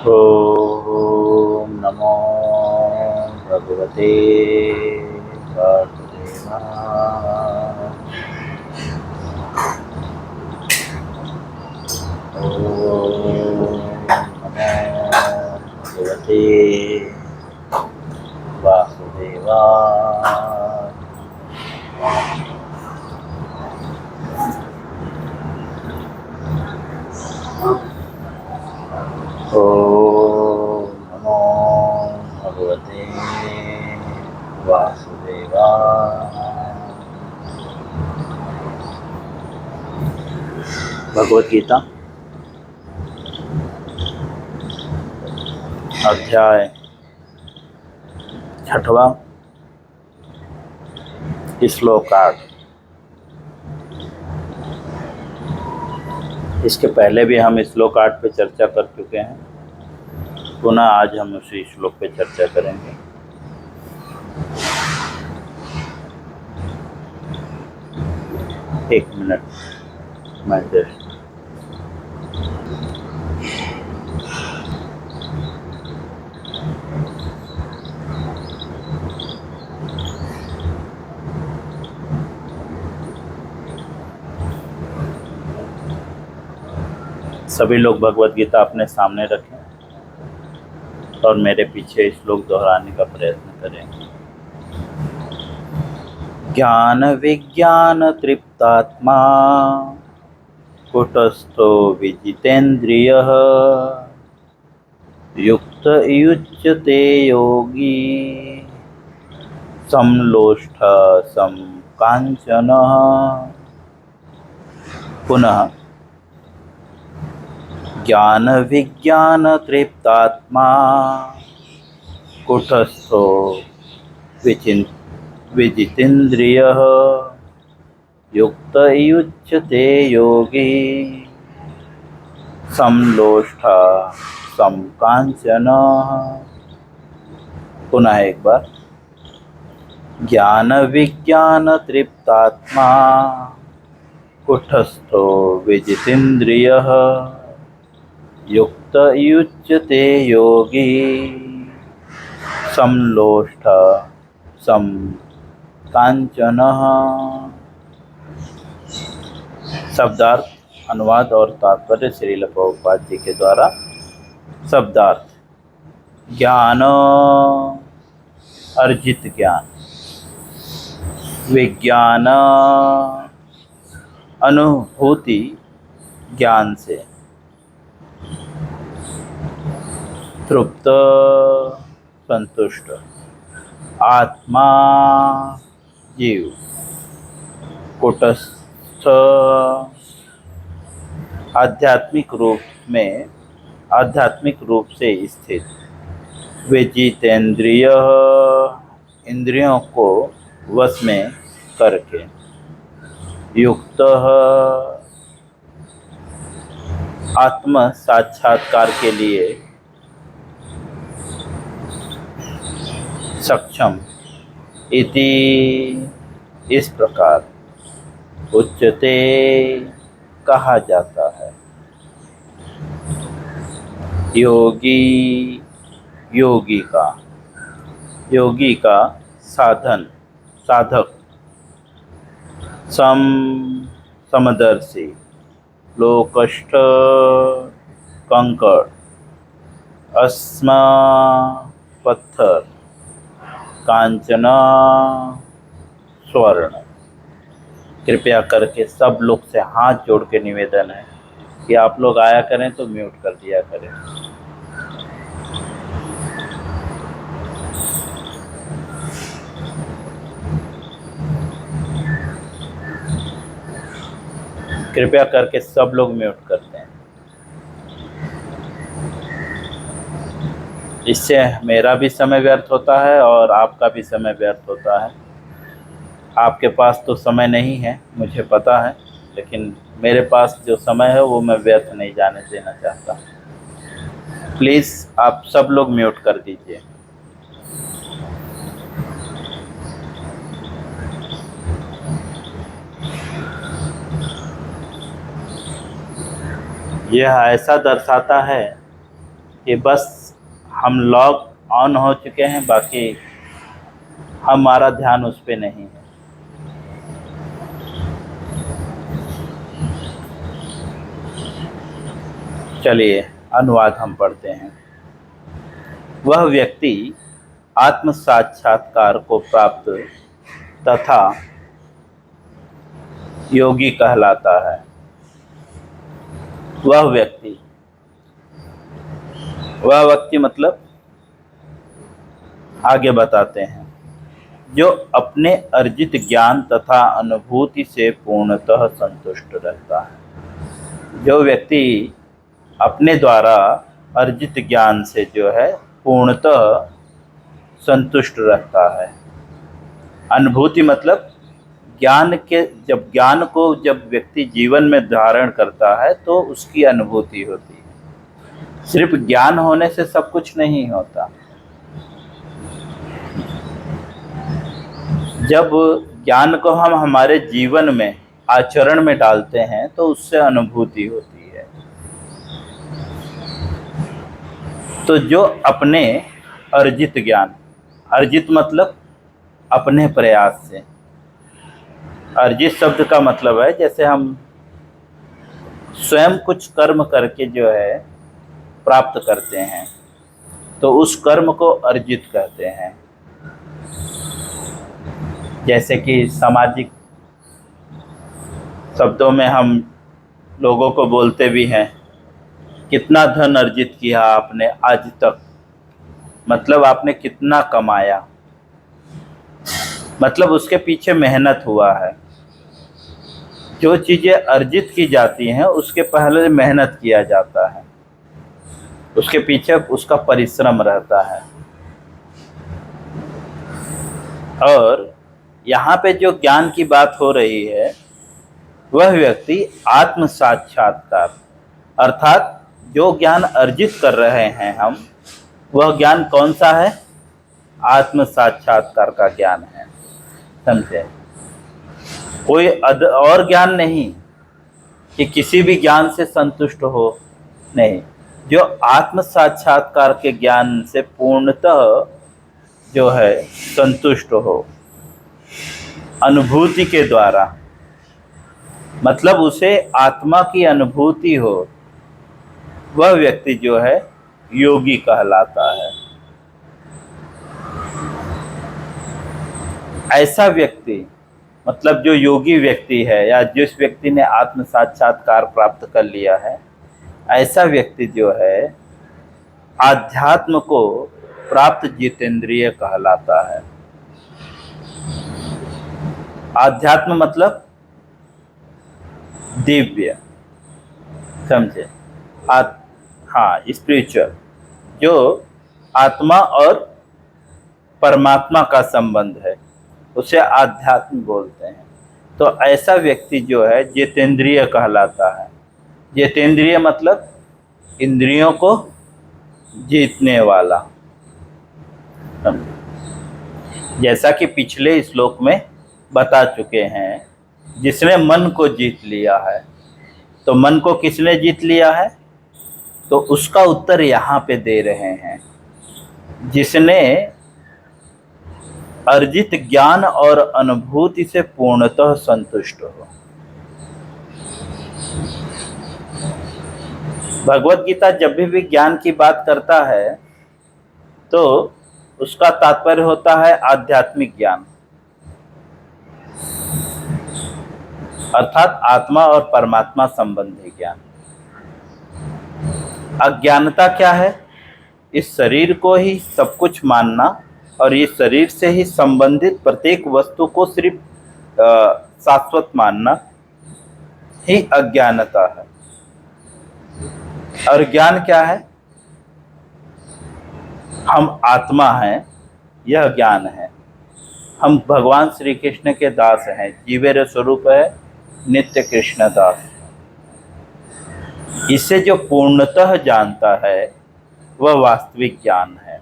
ॐ नमो भगवते वासुदेवाय। ॐ नमो भगवते वासुदेवाय। ॐ नमो भगवते वासुदेवाय। भगवद गीता अध्याय 6वां, श्लोक 8। इसके पहले भी हम श्लोक 8 पे चर्चा कर चुके हैं। पुनः आज हम उसी श्लोक पे चर्चा करेंगे। एक मिनट, मैं जस्ट सभी लोग भगवद गीता अपने सामने रखें और मेरे पीछे श्लोक दोहराने का प्रयत्न करें। ज्ञान विज्ञान तृप्तात्मा कुटस्थो विजितेन्द्रियः युक्त युज्यते योगी समलोष्ठ समकाञ्चनः। पुनः ज्ञान विज्ञान तृप्तात्मा कुटस्थो विजितेन्द्रियः युक्त युज्यते योगी समलोष्ठ समकाञ्चनः। पुनः एक बार, ज्ञान विज्ञान तृप्तात्मा कुटस्थो विजितेन्द्रियः युक्त युज्यते योगी समलोष्ठ समकाञ्चनः। शब्दार्थ, अनुवाद और तात्पर्य श्रील प्रभुपाद जी के द्वारा। शब्दार्थ: ज्ञान, अर्जित ज्ञान। विज्ञान, अनुभूति ज्ञान से। तृप्त, संतुष्ट। आत्मा, जीव। कुटस्थ, आध्यात्मिक रूप से स्थित। विजितेन्द्रिय, इंद्रियों को वश में करके। युक्त, आत्म साक्षात्कार के लिए सक्षम। इति, इस प्रकार। उच्चते, कहा जाता है। योगी, योगी का साधन, साधक। समदर्शी। लोकष्ठ, कंकड़। अस्मा, पत्थर। कांचना, स्वर्ण। कृपया करके सब लोग से हाथ जोड़ के निवेदन है कि आप लोग आया करें तो म्यूट कर दिया करें। कृपया करके सब लोग म्यूट करते हैं। इससे मेरा भी समय व्यर्थ होता है और आपका भी समय व्यर्थ होता है। आपके पास तो समय नहीं है, मुझे पता है, लेकिन मेरे पास जो समय है वो मैं व्यर्थ नहीं जाने देना चाहता। प्लीज़ आप सब लोग म्यूट कर दीजिए। यह ऐसा दर्शाता है कि बस हम लॉग ऑन हो चुके हैं, बाकी हमारा ध्यान उस पे नहीं है। चलिए अनुवाद हम पढ़ते हैं। वह व्यक्ति आत्म साक्षात्कार को प्राप्त तथा योगी कहलाता है। वह व्यक्ति मतलब आगे बताते हैं, जो अपने अर्जित ज्ञान तथा अनुभूति से पूर्णतः संतुष्ट रहता है। जो व्यक्ति अपने द्वारा अर्जित ज्ञान से जो है पूर्णतः संतुष्ट रहता है। अनुभूति मतलब ज्ञान को जब व्यक्ति जीवन में धारण करता है तो उसकी अनुभूति होती है। सिर्फ ज्ञान होने से सब कुछ नहीं होता। जब ज्ञान को हम हमारे जीवन में आचरण में डालते हैं तो उससे अनुभूति होती है। तो जो अपने अर्जित ज्ञान, अर्जित मतलब अपने प्रयास से, अर्जित शब्द का मतलब है जैसे हम स्वयं कुछ कर्म करके जो है प्राप्त करते हैं तो उस कर्म को अर्जित कहते हैं। जैसे कि सामाजिक शब्दों में हम लोगों को बोलते भी हैं, कितना धन अर्जित किया आपने आज तक, मतलब आपने कितना कमाया, मतलब उसके पीछे मेहनत हुआ है। जो चीज़ें अर्जित की जाती हैं उसके पहले मेहनत किया जाता है, उसके पीछे उसका परिश्रम रहता है। और यहाँ पे जो ज्ञान की बात हो रही है वह व्यक्ति आत्म साक्षात्कार, अर्थात जो ज्ञान अर्जित कर रहे हैं हम, वह ज्ञान कौन सा है? आत्म साक्षात्कार का ज्ञान है। समझे? कोई और ज्ञान नहीं कि किसी भी ज्ञान से संतुष्ट हो, नहीं। जो आत्म साक्षात्कार के ज्ञान से पूर्णतः जो है संतुष्ट हो, अनुभूति के द्वारा, मतलब उसे आत्मा की अनुभूति हो, वह व्यक्ति जो है योगी कहलाता है। ऐसा व्यक्ति मतलब जो योगी व्यक्ति है या जिस व्यक्ति ने आत्म साक्षात्कार प्राप्त कर लिया है, ऐसा व्यक्ति जो है आध्यात्म को प्राप्त जितेंद्रिय कहलाता है। आध्यात्म मतलब दिव्य, समझे? हाँ, स्पिरिचुअल, जो आत्मा और परमात्मा का संबंध है, उसे आध्यात्म बोलते हैं। तो ऐसा व्यक्ति जो है जितेंद्रिय कहलाता है। जितेंद्रिय मतलब इंद्रियों को जीतने वाला। जैसा कि पिछले श्लोक में बता चुके हैं, जिसने मन को जीत लिया है, तो मन को किसने जीत लिया है? तो उसका उत्तर यहाँ पे दे रहे हैं, जिसने अर्जित ज्ञान और अनुभूति से पूर्णतः संतुष्ट हो। भगवत गीता जब भी ज्ञान की बात करता है तो उसका तात्पर्य होता है आध्यात्मिक ज्ञान, अर्थात आत्मा और परमात्मा संबंधी ज्ञान। अज्ञानता क्या है? इस शरीर को ही सब कुछ मानना और इस शरीर से ही संबंधित प्रत्येक वस्तु को सिर्फ शाश्वत मानना ही अज्ञानता है। और ज्ञान क्या है? हम आत्मा हैं, यह ज्ञान है। हम भगवान श्री कृष्ण के दास हैं, जीवेर स्वरूप है नित्य कृष्ण दास। इसे जो पूर्णतः जानता है वह वास्तविक ज्ञान है,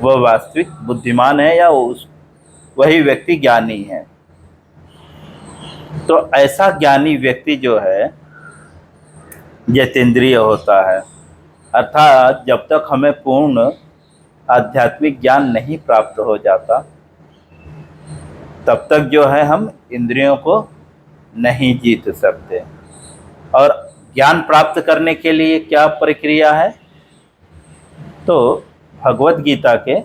वह वास्तविक बुद्धिमान है, या वही व्यक्ति ज्ञानी है। तो ऐसा ज्ञानी व्यक्ति जो है जितेंद्रिय होता है। अर्थात जब तक हमें पूर्ण आध्यात्मिक ज्ञान नहीं प्राप्त हो जाता तब तक जो है हम इंद्रियों को नहीं जीत सकते। और ज्ञान प्राप्त करने के लिए क्या प्रक्रिया है? तो भगवत गीता के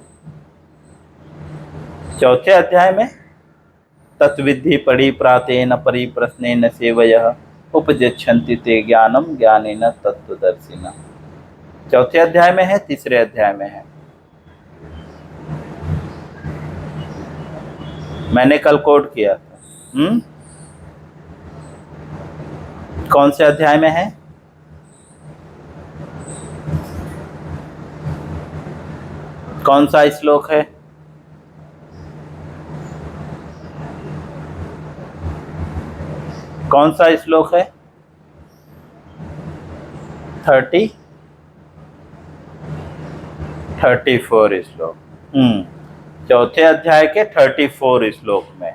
4थे अध्याय में तत्विद्धि परिप्रातेन परिप्रश्नेन सेवयः उपदिच्छन्ति ते ज्ञानम ज्ञानेन तत्वदर्शिनः। 4थे अध्याय में है, 3रे अध्याय में है। मैंने कल कोट किया था। कौन से अध्याय में है? कौन सा श्लोक है? कौन सा श्लोक है? 34 श्लोक। 4थे अध्याय के 34 श्लोक में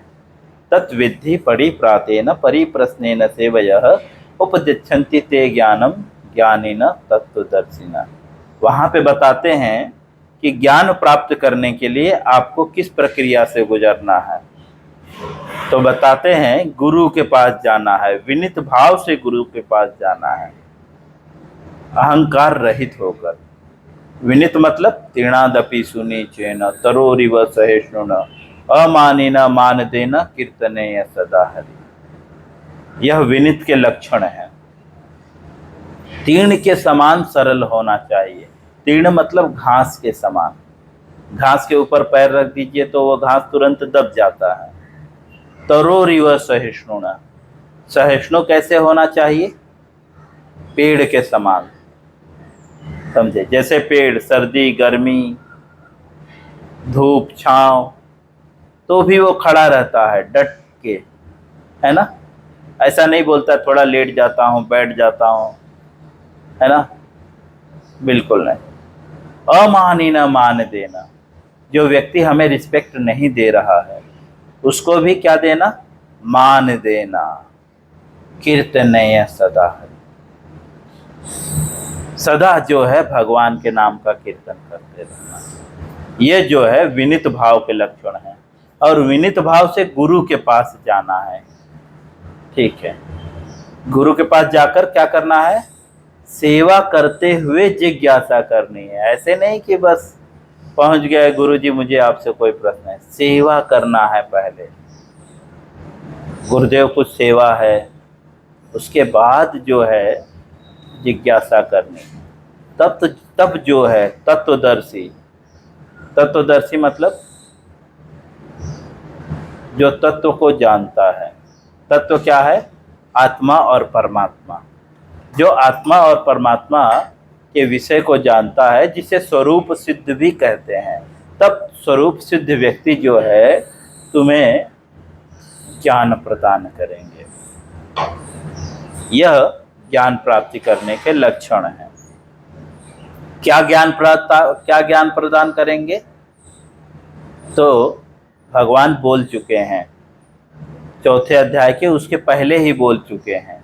तत्विद्धि परिप्रातेन परिप्रश्नेन सेवयः उपदिच्छन्ति ते ज्ञानम ज्ञानेन तत्वदर्शिनः। वहाँ पे बताते हैं कि ज्ञान प्राप्त करने के लिए आपको किस प्रक्रिया से गुजरना है। तो बताते हैं गुरु के पास जाना है, विनित भाव से गुरु के पास जाना है, अहंकार रहित होकर। विनित मतलब तीर्णादपि सुनीचेन तरोरिव सहिष्णुना अमानिना मान देना कीर्तनेय सदा हरि। यह विनित के लक्षण है। तीर्ण के समान सरल होना चाहिए। तीर्ण मतलब घास के समान। घास के ऊपर पैर रख दीजिए तो वह घास तुरंत दब जाता है। तरोरिव सहिष्णुना, सहिष्णु कैसे होना चाहिए? पेड़ के समान, समझे? जैसे पेड़ सर्दी गर्मी धूप छांव तो भी वो खड़ा रहता है डट के, है ना? ऐसा नहीं बोलता थोड़ा लेट जाता हूँ बैठ जाता हूँ, है ना? बिल्कुल नहीं। अमानी न मान देना, जो व्यक्ति हमें रिस्पेक्ट नहीं दे रहा है उसको भी क्या देना? मान देना। कीर्तनेय सदा हरि, सदा जो है भगवान के नाम का कीर्तन करते रहना। ये जो है विनित भाव के लक्षण है। और विनित भाव से गुरु के पास जाना है। ठीक है, गुरु के पास जाकर क्या करना है? सेवा करते हुए जिज्ञासा करनी है। ऐसे नहीं कि बस पहुंच गए गुरु जी मुझे आपसे कोई प्रश्न है। सेवा करना है पहले, गुरुदेव कुछ सेवा है, उसके बाद जो है जिज्ञासा करनी। तब जो है तत्वदर्शी। तत्वदर्शी मतलब जो तत्व को जानता है। तत्व क्या है? आत्मा और परमात्मा। जो आत्मा और परमात्मा के विषय को जानता है, जिसे स्वरूप सिद्ध भी कहते हैं। तब स्वरूप सिद्ध व्यक्ति जो है तुम्हें ज्ञान प्रदान करेंगे। यह ज्ञान प्राप्ति करने के लक्षण हैं। क्या ज्ञान प्रदान करेंगे? तो भगवान बोल चुके हैं 4थे अध्याय के, उसके पहले ही बोल चुके हैं,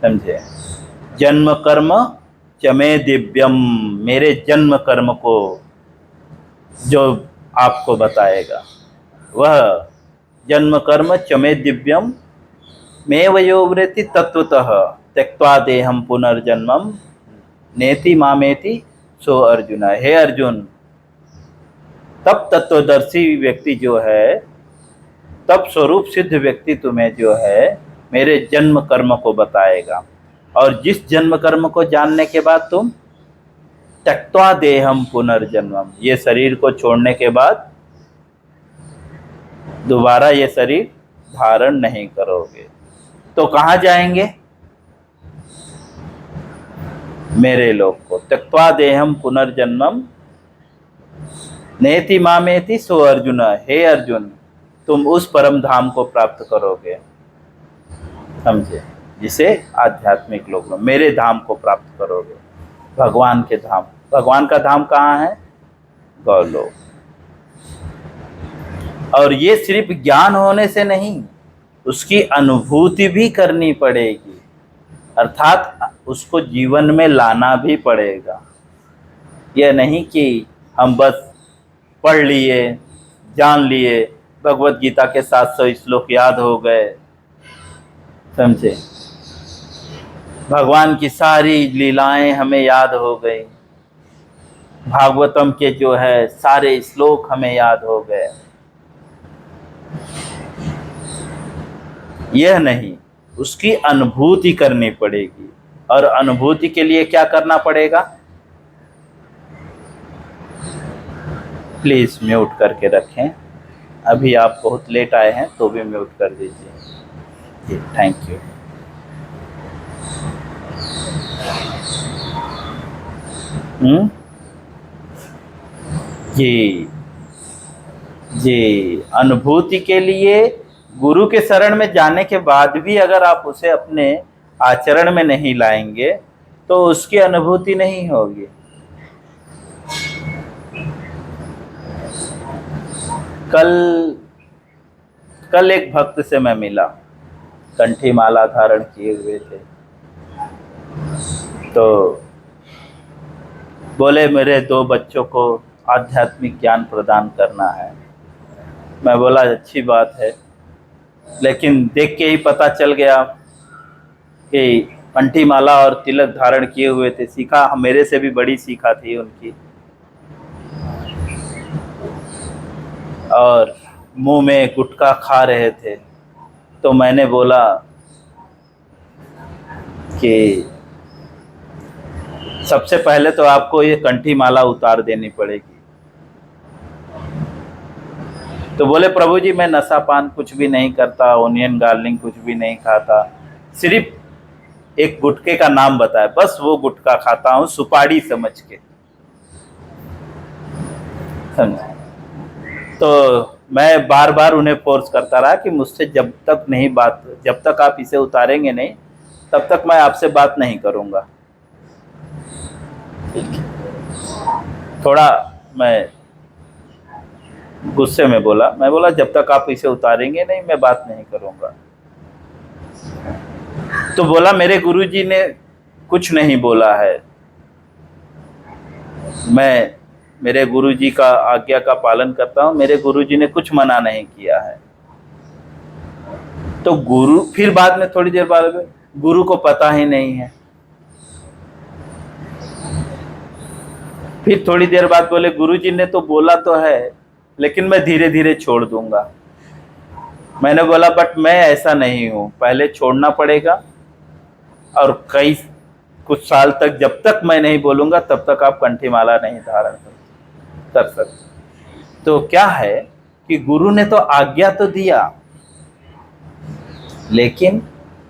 समझे? जन्म कर्म चमे दिव्यम, मेरे जन्म कर्म को जो आपको बताएगा वह जन्म कर्म चमे दिव्यम मे वयोवृत्ति तत्वतः त्यक्त्वा देहम पुनर्जन्मम नेति मामेति सो अर्जुन। हे अर्जुन, तब तत्वदर्शी व्यक्ति जो है, तब स्वरूप सिद्ध व्यक्ति तुम्हें जो है मेरे जन्म कर्म को बताएगा। और जिस जन्म कर्म को जानने के बाद तुम त्यक्त्वा देहम पुनर्जन्मम, ये शरीर को छोड़ने के बाद दोबारा ये शरीर धारण नहीं करोगे, तो कहाँ जाएंगे? मेरे लोक को। त्यक्त्वा देहम पुनर्जन्मम नेति मामेति सो अर्जुन। हे अर्जुन, तुम उस परम धाम को प्राप्त करोगे, समझे? जिसे आध्यात्मिक लोग मेरे धाम को प्राप्त करोगे, भगवान के धाम। भगवान का धाम कहाँ है? गौलोक। और ये सिर्फ ज्ञान होने से नहीं, उसकी अनुभूति भी करनी पड़ेगी। अर्थात उसको जीवन में लाना भी पड़ेगा। यह नहीं कि हम बस पढ़ लिए, जान लिए, भगवत गीता के 700 श्लोक याद हो गए, समझे, भगवान की सारी लीलाएं हमें याद हो गई, भागवतम के जो है सारे श्लोक हमें याद हो गए। यह नहीं, उसकी अनुभूति करनी पड़ेगी। और अनुभूति के लिए क्या करना पड़ेगा? प्लीज म्यूट करके रखें। अभी आप बहुत लेट आए हैं तो भी म्यूट कर दीजिए जी, थैंक यू। जी जी, अनुभूति के लिए गुरु के शरण में जाने के बाद भी अगर आप उसे अपने आचरण में नहीं लाएंगे तो उसकी अनुभूति नहीं होगी। कल एक भक्त से मैं मिला, कंठी माला धारण किए हुए थे, तो बोले मेरे 2 बच्चों को आध्यात्मिक ज्ञान प्रदान करना है। मैं बोला अच्छी बात है, लेकिन देख के ही पता चल गया कि कंठी माला और तिलक धारण किए हुए थे। सीखा मेरे से भी बड़ी सीखा थी उनकी, और मुंह में गुटखा खा रहे थे। तो मैंने बोला कि सबसे पहले तो आपको ये कंठी माला उतार देनी पड़ेगी। तो बोले प्रभु जी मैं नशा पान कुछ भी नहीं करता, ओनियन गार्लिंग कुछ भी नहीं खाता, सिर्फ एक गुटखे का नाम बताया, बस वो गुटखा खाता हूँ सुपारी समझ के, समझे। तो मैं बार बार उन्हें फोर्स करता रहा कि मुझसे जब तक आप इसे उतारेंगे नहीं तब तक मैं आपसे बात नहीं करूँगा। थोड़ा मैं गुस्से में बोला, मैं बोला जब तक आप इसे उतारेंगे नहीं मैं बात नहीं करूँगा। तो बोला मेरे गुरुजी ने कुछ नहीं बोला है, मैं मेरे गुरुजी का आज्ञा का पालन करता हूँ, मेरे गुरुजी ने कुछ मना नहीं किया है। तो गुरु फिर बाद में थोड़ी देर बाद गुरु को पता ही नहीं है। फिर थोड़ी देर बाद बोले गुरुजी ने तो बोला तो है लेकिन मैं धीरे धीरे छोड़ दूंगा। मैंने बोला बट मैं ऐसा नहीं हूँ, पहले छोड़ना पड़ेगा और कुछ साल तक जब तक मैं नहीं बोलूँगा तब तक आप कंठी माला नहीं धारण कर सकते। तो क्या है कि गुरु ने तो आज्ञा तो दिया लेकिन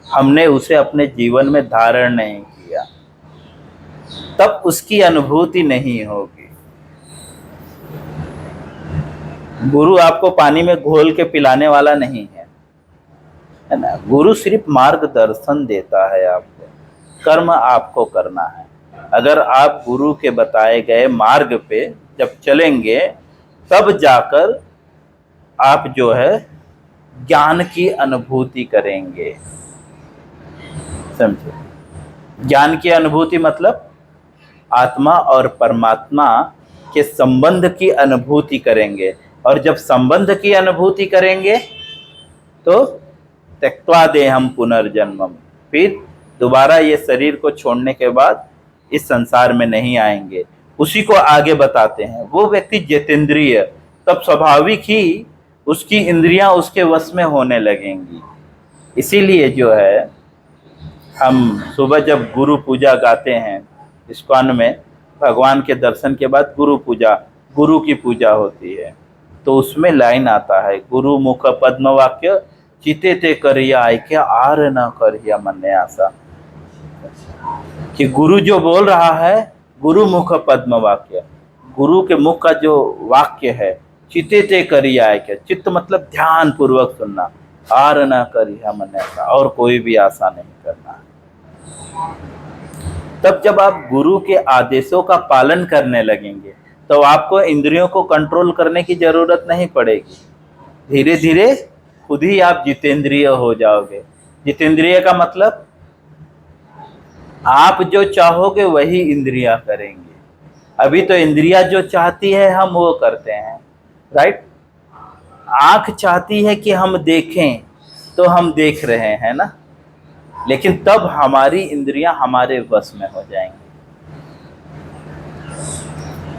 हमने उसे अपने जीवन में धारण नहीं किया, तब उसकी अनुभूति नहीं होगी। गुरु आपको पानी में घोल के पिलाने वाला नहीं है ना। गुरु सिर्फ मार्गदर्शन देता है, आपको कर्म आपको करना है। अगर आप गुरु के बताए गए मार्ग पे जब चलेंगे तब जाकर आप जो है ज्ञान की अनुभूति करेंगे, समझे। ज्ञान की अनुभूति मतलब आत्मा और परमात्मा के संबंध की अनुभूति करेंगे, और जब संबंध की अनुभूति करेंगे तो त्यक्त्वा देहम पुनर्जन्मम, फिर दोबारा ये शरीर को छोड़ने के बाद इस संसार में नहीं आएंगे। उसी को आगे बताते हैं। वो व्यक्ति जितेंद्रिय, तब स्वाभाविक ही उसकी इंद्रियां उसके वश में होने लगेंगी। इसीलिए जो है हम सुबह जब गुरु पूजा गाते हैं इस्कॉन में, भगवान के दर्शन के बाद गुरु पूजा, गुरु की पूजा होती है, तो उसमें लाइन आता है गुरु मुख पद्म वाक्य चिते ते करिया आय आर न करिया मन आशा, कि गुरु जो बोल रहा है गुरु मुख पद्म वाक्य, गुरु के मुख का जो वाक्य है चिते ते करिया आय, चित्त मतलब ध्यान पूर्वक सुनना, आर न करिया मन आशा, और कोई भी आशा नहीं करना है। तब जब आप गुरु के आदेशों का पालन करने लगेंगे तो आपको इंद्रियों को कंट्रोल करने की जरूरत नहीं पड़ेगी। धीरे धीरे खुद ही आप जितेंद्रिय हो जाओगे। जितेंद्रिय का मतलब आप जो चाहोगे वही इंद्रियां करेंगी। अभी तो इंद्रियां जो चाहती है हम वो करते हैं, राइट। आंख चाहती है कि हम देखें तो हम देख रहे हैं ना, लेकिन तब हमारी इंद्रियां हमारे वश में हो जाएंगी।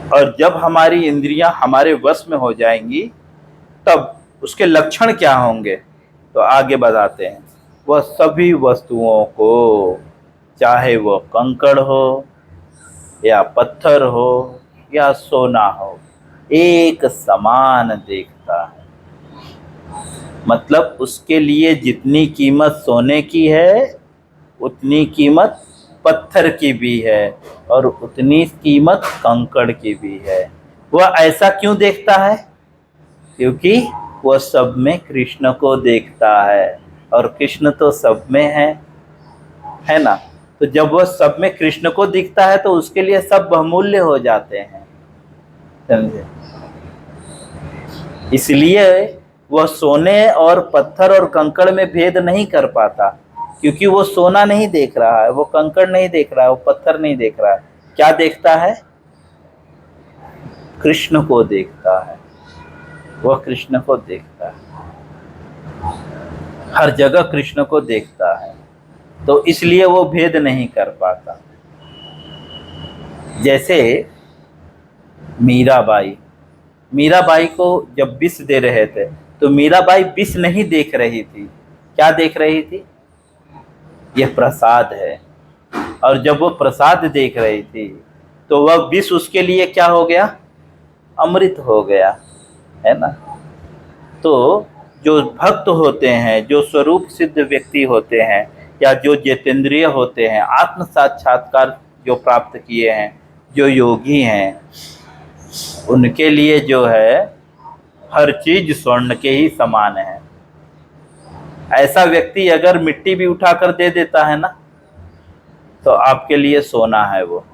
और जब हमारी इंद्रियां हमारे वश में हो जाएंगी तब उसके लक्षण क्या होंगे, तो आगे बताते हैं। वह सभी वस्तुओं को, चाहे वो कंकड़ हो या पत्थर हो या सोना हो, एक समान देखता है। मतलब उसके लिए जितनी कीमत सोने की है उतनी कीमत पत्थर की भी है और उतनी कीमत कंकड़ की भी है। वह ऐसा क्यों देखता है? क्योंकि वह सब में कृष्ण को देखता है और कृष्ण तो सब में है ना। तो जब वह सब में कृष्ण को दिखता है तो उसके लिए सब बहुमूल्य हो जाते हैं, समझे। इसलिए वह सोने और पत्थर और कंकड़ में भेद नहीं कर पाता, क्योंकि वो सोना नहीं देख रहा है, वो कंकड़ नहीं देख रहा है, वो पत्थर नहीं देख रहा है। क्या देखता है? कृष्ण को देखता है। वह कृष्ण को देखता है, हर जगह कृष्ण को देखता है, तो इसलिए वो भेद नहीं कर पाता। जैसे मीराबाई को जब विष दे रहे थे तो मीराबाई विष नहीं देख रही थी। क्या देख रही थी? यह प्रसाद है। और जब वो प्रसाद देख रही थी तो वह विष उसके लिए क्या हो गया? अमृत हो गया, है ना। तो जो भक्त होते हैं, जो स्वरूप सिद्ध व्यक्ति होते हैं, या जो जितेंद्रिय होते हैं, आत्म साक्षात्कार जो प्राप्त किए हैं, जो योगी हैं, उनके लिए जो है हर चीज स्वर्ण के ही समान है। ऐसा व्यक्ति अगर मिट्टी भी उठाकर दे देता है ना, तो आपके लिए सोना है वो।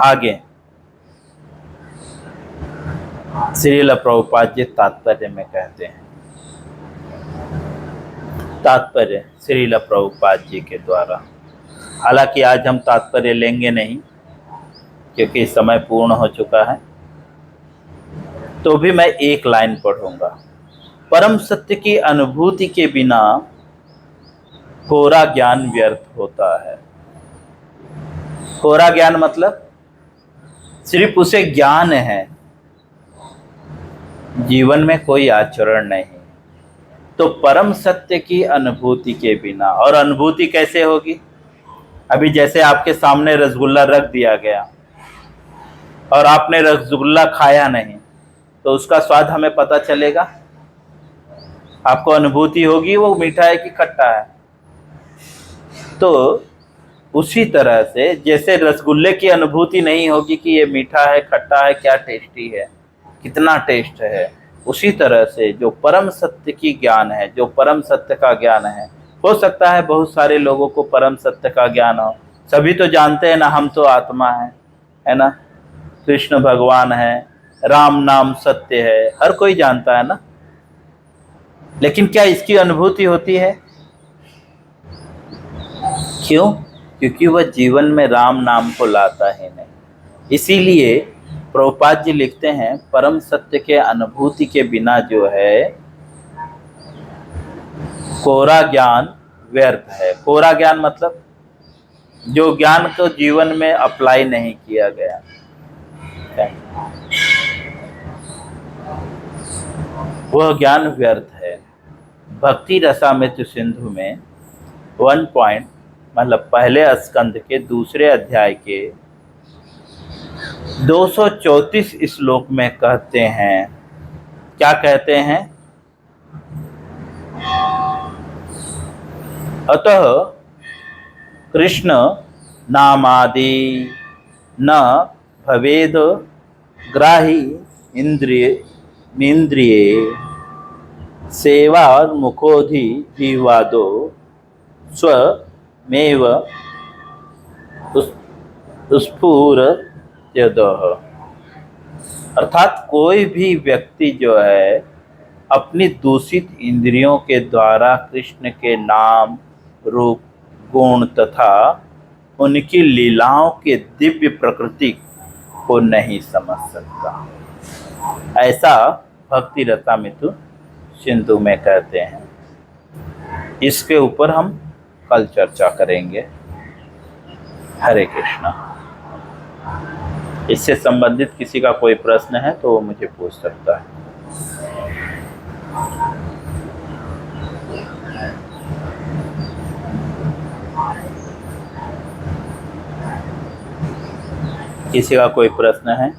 आगे श्रील प्रभुपाद जी तात्पर्य में कहते हैं, तात्पर्य श्रील प्रभुपाद जी के द्वारा। हालांकि आज हम तात्पर्य लेंगे नहीं क्योंकि समय पूर्ण हो चुका है, तो भी मैं एक लाइन पढ़ूंगा। परम सत्य की अनुभूति के बिना कोरा ज्ञान व्यर्थ होता है। कोरा ज्ञान मतलब सिर्फ उसे ज्ञान है, जीवन में कोई आचरण नहीं। तो परम सत्य की अनुभूति के बिना, और अनुभूति कैसे होगी? अभी जैसे आपके सामने रसगुल्ला रख दिया गया और आपने रसगुल्ला खाया नहीं, तो उसका स्वाद हमें पता चलेगा? आपको अनुभूति होगी वो मीठा है कि खट्टा है। तो उसी तरह से जैसे रसगुल्ले की अनुभूति नहीं होगी कि ये मीठा है, खट्टा है, क्या टेस्टी है, कितना टेस्ट है, उसी तरह से जो परम सत्य की ज्ञान है, जो परम सत्य का ज्ञान हो सकता है बहुत सारे लोगों को परम सत्य का ज्ञान हो। सभी तो जानते हैं ना, हम तो आत्मा है ना, कृष्ण भगवान है, राम नाम सत्य है, हर कोई जानता है ना। लेकिन क्या इसकी अनुभूति होती है? क्यों? क्योंकि वह जीवन में राम नाम को लाता ही नहीं। इसीलिए प्रभुपाद जी लिखते हैं, परम सत्य के अनुभूति के बिना जो है कोरा ज्ञान व्यर्थ है। कोरा ज्ञान मतलब जो ज्ञान को जीवन में अप्लाई नहीं किया गया, वह ज्ञान व्यर्थ है। भक्ति रसामृत सिंधु में 1 पॉइंट मतलब पहले स्कंद के दूसरे अध्याय के 234 श्लोक में कहते हैं, क्या कहते हैं? अतः कृष्ण नामादि न भवेद ग्राही इंद्रिये सेवा मुखोधि विवादो स्वमेव स्फुरत्यदः। अर्थात कोई भी व्यक्ति जो है अपनी दूषित इंद्रियों के द्वारा कृष्ण के नाम, रूप, गुण तथा उनकी लीलाओं के दिव्य प्रकृति को नहीं समझ सकता। ऐसा भक्ति रसामितु सिंधु में कहते हैं। इसके ऊपर हम कल चर्चा करेंगे। हरे कृष्णा। इससे संबंधित किसी का कोई प्रश्न है तो वो मुझे पूछ सकता है। किसी का कोई प्रश्न है?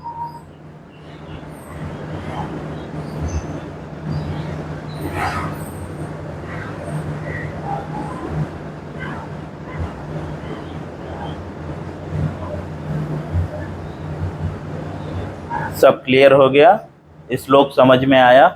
सब क्लियर हो गया? श्लोक समझ में आया?